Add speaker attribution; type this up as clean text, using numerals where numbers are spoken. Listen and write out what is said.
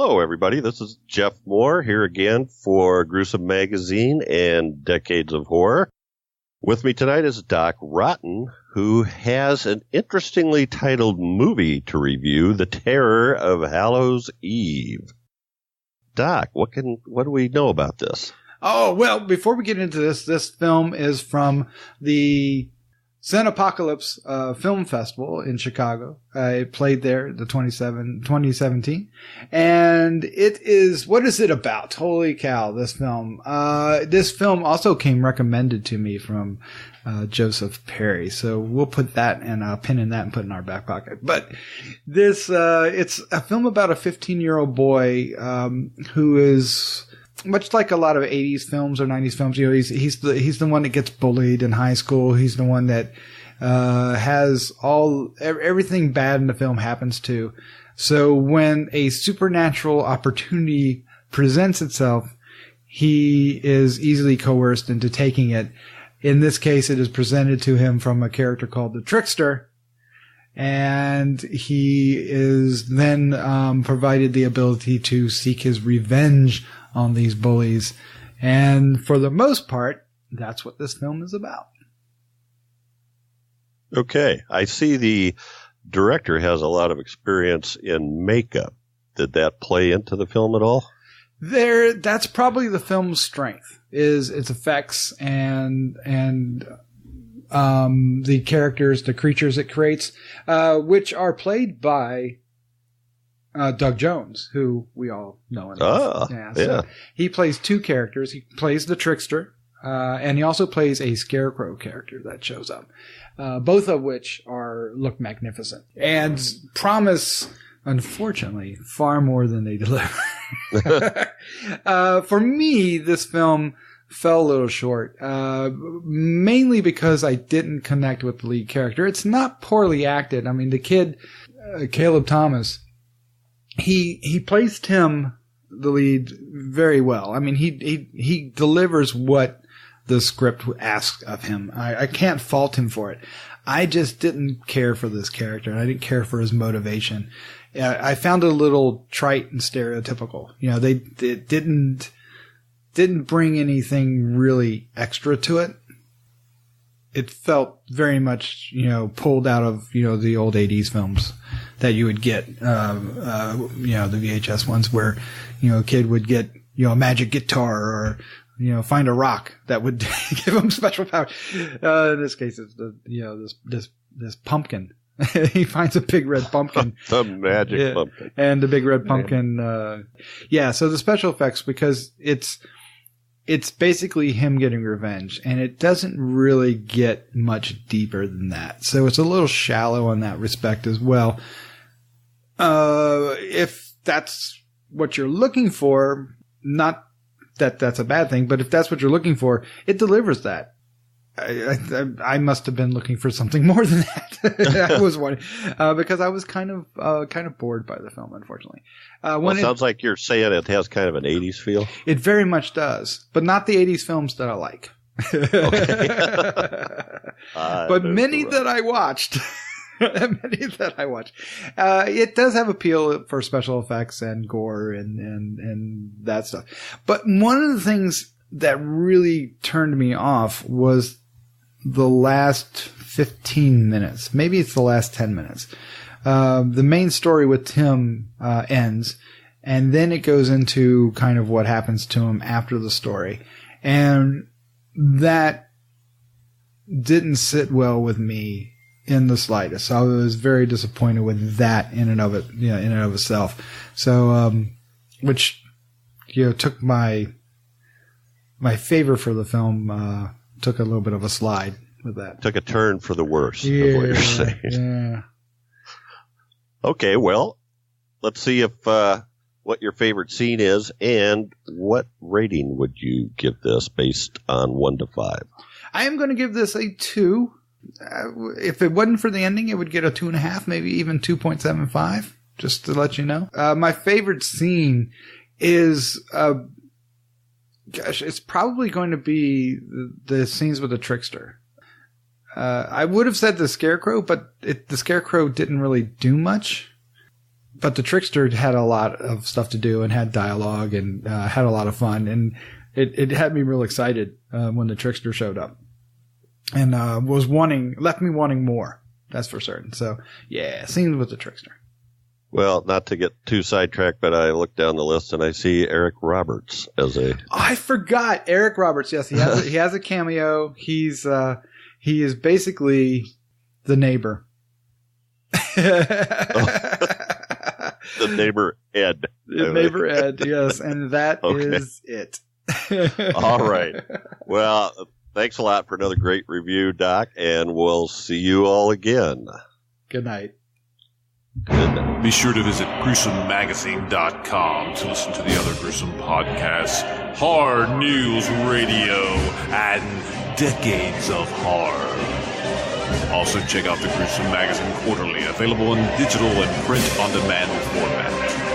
Speaker 1: Hello, everybody. This is Jeff Moore here again for Gruesome Magazine and Decades of Horror. With me tonight is Doc Rotten, who has an interestingly titled movie to review, The Terror of Hallows Eve. Doc, what do we know about this?
Speaker 2: Oh, well, before we get into this film is from the Cinepocalypse Film Festival in Chicago. It played there, the 2017. And it is, what is it about? Holy cow, this film. This film also came recommended to me from Joseph Perry. So we'll put that and a pin in that and put it in our back pocket. But this, it's a film about a 15-year-old boy, who is much like a lot of 80s films or 90s films. You know, he's the one that gets bullied in high school. He's the one that has everything bad in the film happens to. So when a supernatural opportunity presents itself, he is easily coerced into taking it. In this case, it is presented to him from a character called the Trickster. And he is then provided the ability to seek his revenge on these bullies. And for the most part, that's what this film is about.
Speaker 1: Okay. I see the director has a lot of experience in makeup. Did that play into the film at all?
Speaker 2: That's probably the film's strength, is its effects and the characters, the creatures it creates, which are played by Doug Jones, who we all know and love. So he plays two characters. He plays the Trickster, and he also plays a Scarecrow character that shows up, both of which look magnificent and promise, unfortunately, far more than they deliver. For me, this film fell a little short, mainly because I didn't connect with the lead character. It's not poorly acted. I mean, the kid, Caleb Thomas, he plays Tim, the lead, very well. I mean, he delivers what the script asks of him. I can't fault him for it. I just didn't care for this character, and I didn't care for his motivation. I found it a little trite and stereotypical. You know, they didn't bring anything really extra to it. It felt very much, pulled out of, the old 80s films that you would get, the VHS ones where, a kid would get, a magic guitar or, find a rock that would give him special power. In this case, it's this pumpkin. He finds a big red pumpkin.
Speaker 1: The magic pumpkin.
Speaker 2: And the big red pumpkin. So the special effects, because it's basically him getting revenge, and it doesn't really get much deeper than that. So it's a little shallow in that respect as well. If that's what you're looking for, not that that's a bad thing, but if that's what you're looking for, it delivers that. I must have been looking for something more than that. I was wondering, because I was kind of bored by the film, unfortunately.
Speaker 1: It sounds like you're saying it has kind of an 80s feel.
Speaker 2: It very much does, but not the 80s films that I like. But many that I watched. It does have appeal for special effects and gore and that stuff. But one of the things that really turned me off was the last 15 minutes. Maybe it's the last 10 minutes. The main story with Tim ends, and then it goes into kind of what happens to him after the story. And that didn't sit well with me in the slightest. I was very disappointed with that in and of itself. So, which, took my favor for the film, took a little bit of a slide with that.
Speaker 1: Took a turn for the worse, is what you're saying.
Speaker 2: Yeah.
Speaker 1: Okay, well, let's see if what your favorite scene is, and what rating would you give this based on 1 to 5?
Speaker 2: I am going to give this a 2. If it wasn't for the ending, it would get a 2.5, maybe even 2.75, just to let you know. My favorite scene is, it's probably going to be the scenes with the Trickster. I would have said the Scarecrow, but the Scarecrow didn't really do much. But the Trickster had a lot of stuff to do and had dialogue and had a lot of fun. And it had me real excited when the Trickster showed up. And left me wanting more. That's for certain. So, yeah, scenes with the Trickster.
Speaker 1: Well, not to get too sidetracked, but I looked down the list and I see Eric Roberts as a...
Speaker 2: I forgot Eric Roberts. Yes, he has a cameo. He is basically the neighbor.
Speaker 1: The neighbor Ed.
Speaker 2: The neighbor Ed, yes. And that is it.
Speaker 1: All right. Well, thanks a lot for another great review, Doc, and we'll see you all again.
Speaker 2: Good night.
Speaker 1: Good night.
Speaker 3: Be sure to visit GruesomeMagazine.com to listen to the other Gruesome podcasts, Hard News Radio, and Decades of Horror. Also check out the Gruesome Magazine Quarterly, available in digital and print-on-demand format.